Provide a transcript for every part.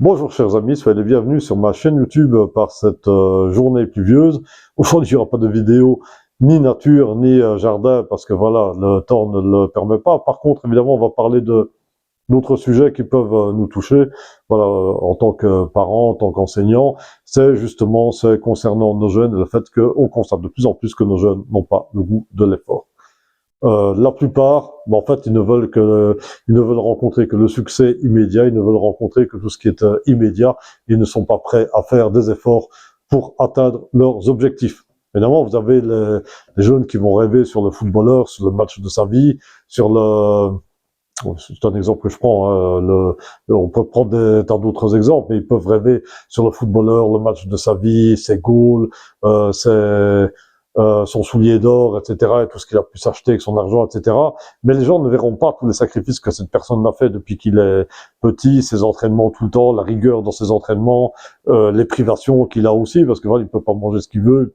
Bonjour chers amis, soyez les bienvenus sur ma chaîne YouTube par cette journée pluvieuse. Aujourd'hui, il n'y aura pas de vidéo ni nature ni jardin parce que voilà, le temps ne le permet pas. Par contre, évidemment, on va parler de d'autres sujets qui peuvent nous toucher. Voilà, en tant que parents, en tant qu'enseignants, c'est concernant nos jeunes et le fait qu'on constate de plus en plus que nos jeunes n'ont pas le goût de l'effort. La plupart, en fait, ils ne veulent rencontrer que le succès immédiat, ils ne veulent rencontrer que tout ce qui est immédiat, ils ne sont pas prêts à faire des efforts pour atteindre leurs objectifs. Évidemment, vous avez les jeunes qui vont rêver sur le footballeur, sur le match de sa vie, sur le... C'est un exemple que je prends, hein, on peut prendre tant d'autres exemples, mais ils peuvent rêver sur le footballeur, le match de sa vie, ses goals, son soulier d'or, etc., et tout ce qu'il a pu s'acheter avec son argent, etc. Mais les gens ne verront pas tous les sacrifices que cette personne a fait depuis qu'il est petit, ses entraînements tout le temps, la rigueur dans ses entraînements, les privations qu'il a aussi, parce que voilà, il peut pas manger ce qu'il veut,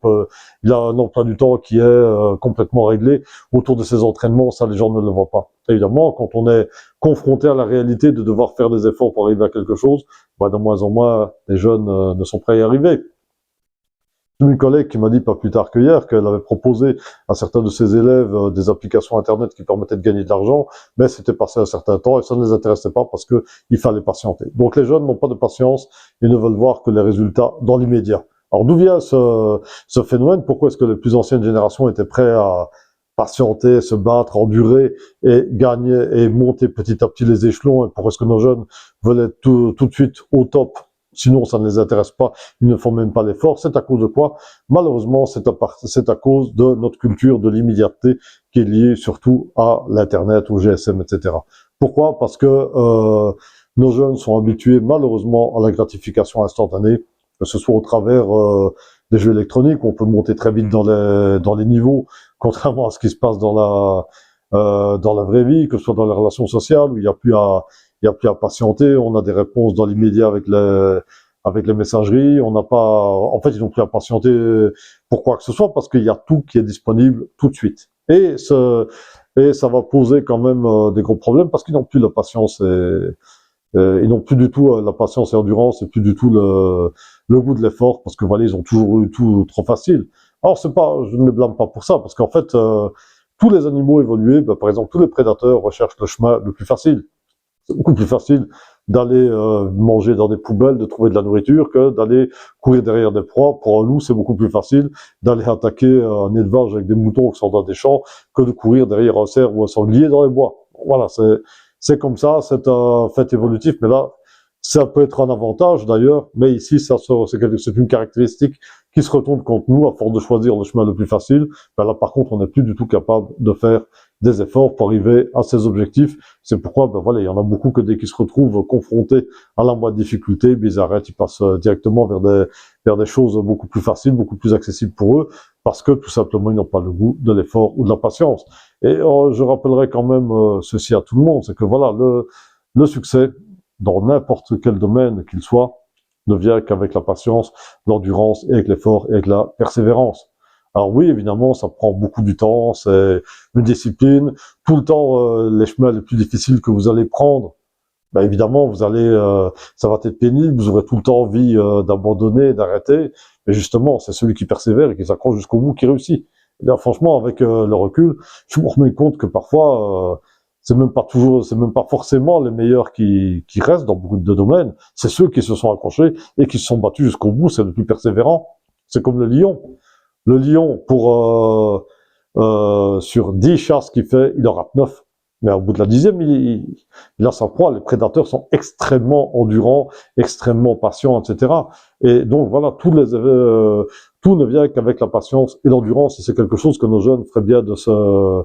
il a un emploi du temps qui est complètement réglé autour de ses entraînements, ça les gens ne le voient pas. Évidemment, quand on est confronté à la réalité de devoir faire des efforts pour arriver à quelque chose, de moins en moins, les jeunes ne sont prêts à y arriver. Une collègue qui m'a dit pas plus tard que hier qu'elle avait proposé à certains de ses élèves des applications internet qui permettaient de gagner de l'argent, mais c'était passé un certain temps et ça ne les intéressait pas parce que il fallait patienter. Donc les jeunes n'ont pas de patience, ils ne veulent voir que les résultats dans l'immédiat. Alors d'où vient ce phénomène? Pourquoi est-ce que les plus anciennes générations étaient prêtes à patienter, se battre, endurer et gagner et monter petit à petit les échelons? Et pourquoi est-ce que nos jeunes veulent être tout de suite au top? Sinon, ça ne les intéresse pas, ils ne font même pas l'effort. C'est à cause de quoi? Malheureusement, c'est à cause de notre culture de l'immédiateté qui est liée surtout à l'Internet, au GSM, etc. Pourquoi? Parce que nos jeunes sont habitués malheureusement à la gratification instantanée, que ce soit au travers des jeux électroniques, où on peut monter très vite dans les niveaux, contrairement à ce qui se passe dans la vraie vie, que ce soit dans les relations sociales, où il n'y a plus à patienter, on a des réponses dans l'immédiat avec les messageries, on n'a pas, en fait, ils n'ont plus à patienter pour quoi que ce soit parce qu'il y a tout qui est disponible tout de suite. Et ça va poser quand même des gros problèmes parce qu'ils n'ont plus la patience ils n'ont plus du tout la patience et l'endurance et plus du tout le goût de l'effort parce que voilà, ils ont toujours eu tout trop facile. Alors je ne les blâme pas pour ça parce qu'en fait, tous les animaux évolués, par exemple, tous les prédateurs recherchent le chemin le plus facile. C'est beaucoup plus facile d'aller manger dans des poubelles, de trouver de la nourriture, que d'aller courir derrière des proies. Pour un loup, c'est beaucoup plus facile d'aller attaquer un élevage avec des moutons qui sont dans des champs que de courir derrière un cerf ou un sanglier dans les bois. Voilà, c'est comme ça, c'est un fait évolutif, mais là, ça peut être un avantage d'ailleurs, mais ici, c'est une caractéristique qui se retourne contre nous à force de choisir le chemin le plus facile. Ben là, par contre, on n'est plus du tout capable de faire des efforts pour arriver à ces objectifs. C'est pourquoi, ben voilà, il y en a beaucoup que dès qu'ils se retrouvent confrontés à la moindre difficulté, ben ils arrêtent, ils passent directement vers des choses beaucoup plus faciles, beaucoup plus accessibles pour eux, parce que tout simplement, ils n'ont pas le goût de l'effort ou de la patience. Et je rappellerai quand même ceci à tout le monde, c'est que voilà, le succès, dans n'importe quel domaine qu'il soit, ne vient qu'avec la patience, l'endurance, et avec l'effort, et avec la persévérance. Alors oui, évidemment, ça prend beaucoup du temps, c'est une discipline. Tout le temps, les chemins les plus difficiles que vous allez prendre, ben évidemment, ça va être pénible, vous aurez tout le temps envie d'abandonner, d'arrêter. Mais justement, c'est celui qui persévère et qui s'accroche jusqu'au bout qui réussit. Et là, franchement, avec le recul, je me remets compte que parfois, c'est même pas forcément les meilleurs qui restent dans beaucoup de domaines. C'est ceux qui se sont accrochés et qui se sont battus jusqu'au bout, c'est le plus persévérant. C'est comme le lion. Le lion, sur 10 chasses qu'il fait, il en rate 9. Mais au bout de la 10e, il a sa proie. Les prédateurs sont extrêmement endurants, extrêmement patients, etc. Et donc voilà, tout ne vient qu'avec la patience et l'endurance. Et c'est quelque chose que nos jeunes feraient bien de se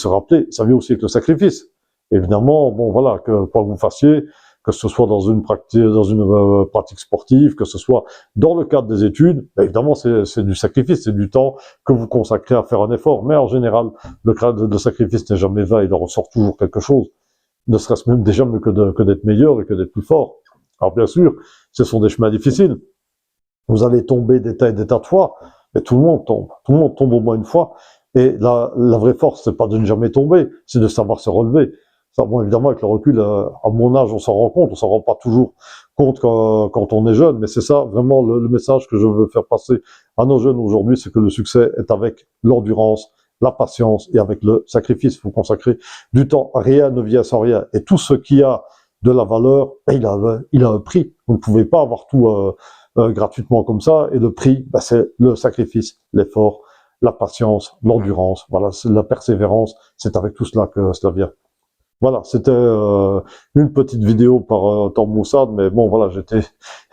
rappeler. Ça vient aussi avec le sacrifice. Évidemment, bon voilà, que quoi que vous fassiez, que ce soit dans une pratique sportive, que ce soit dans le cadre des études, évidemment c'est du sacrifice, c'est du temps que vous consacrez à faire un effort. Mais en général, le cadre de sacrifice n'est jamais vain, il en ressort toujours quelque chose. Ne serait-ce même déjà mieux que d'être meilleur et que d'être plus fort. Alors bien sûr, ce sont des chemins difficiles. Vous allez tomber des tas et des tas de fois, mais tout le monde tombe. Tout le monde tombe au moins une fois. Et la vraie force, c'est pas de ne jamais tomber, c'est de savoir se relever. Ça, bon, évidemment, avec le recul, à mon âge, on s'en rend compte, on s'en rend pas toujours compte quand on est jeune, mais c'est ça vraiment le message que je veux faire passer à nos jeunes aujourd'hui, c'est que le succès est avec l'endurance, la patience et avec le sacrifice. Il faut consacrer du temps. Rien ne vient sans rien. Et tout ce qui a de la valeur, il a un prix. Vous ne pouvez pas avoir tout gratuitement comme ça. Et le prix, c'est le sacrifice, l'effort, la patience, l'endurance. Voilà, c'est la persévérance. C'est avec tout cela que cela vient. Voilà, c'était une petite vidéo par temps maussade, mais bon, voilà, j'étais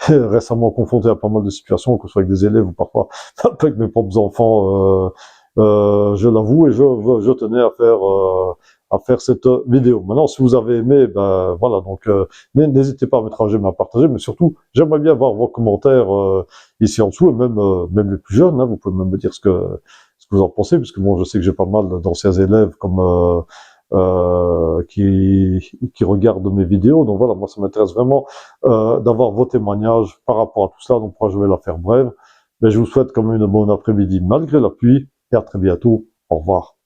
récemment confronté à pas mal de situations, que ce soit avec des élèves ou parfois avec mes propres enfants, je l'avoue, et je tenais à faire cette vidéo. Maintenant, si vous avez aimé, ben voilà, donc n'hésitez pas à mettre un j'aime, à partager, mais surtout, j'aimerais bien voir vos commentaires ici en dessous, et même les plus jeunes, hein, vous pouvez même me dire ce que vous en pensez, puisque bon, je sais que j'ai pas mal d'anciens élèves comme qui regardent mes vidéos. Donc voilà, moi ça m'intéresse vraiment d'avoir vos témoignages par rapport à tout cela. Donc moi je vais la faire brève. Mais je vous souhaite quand même une bonne après-midi malgré la pluie et à très bientôt. Au revoir.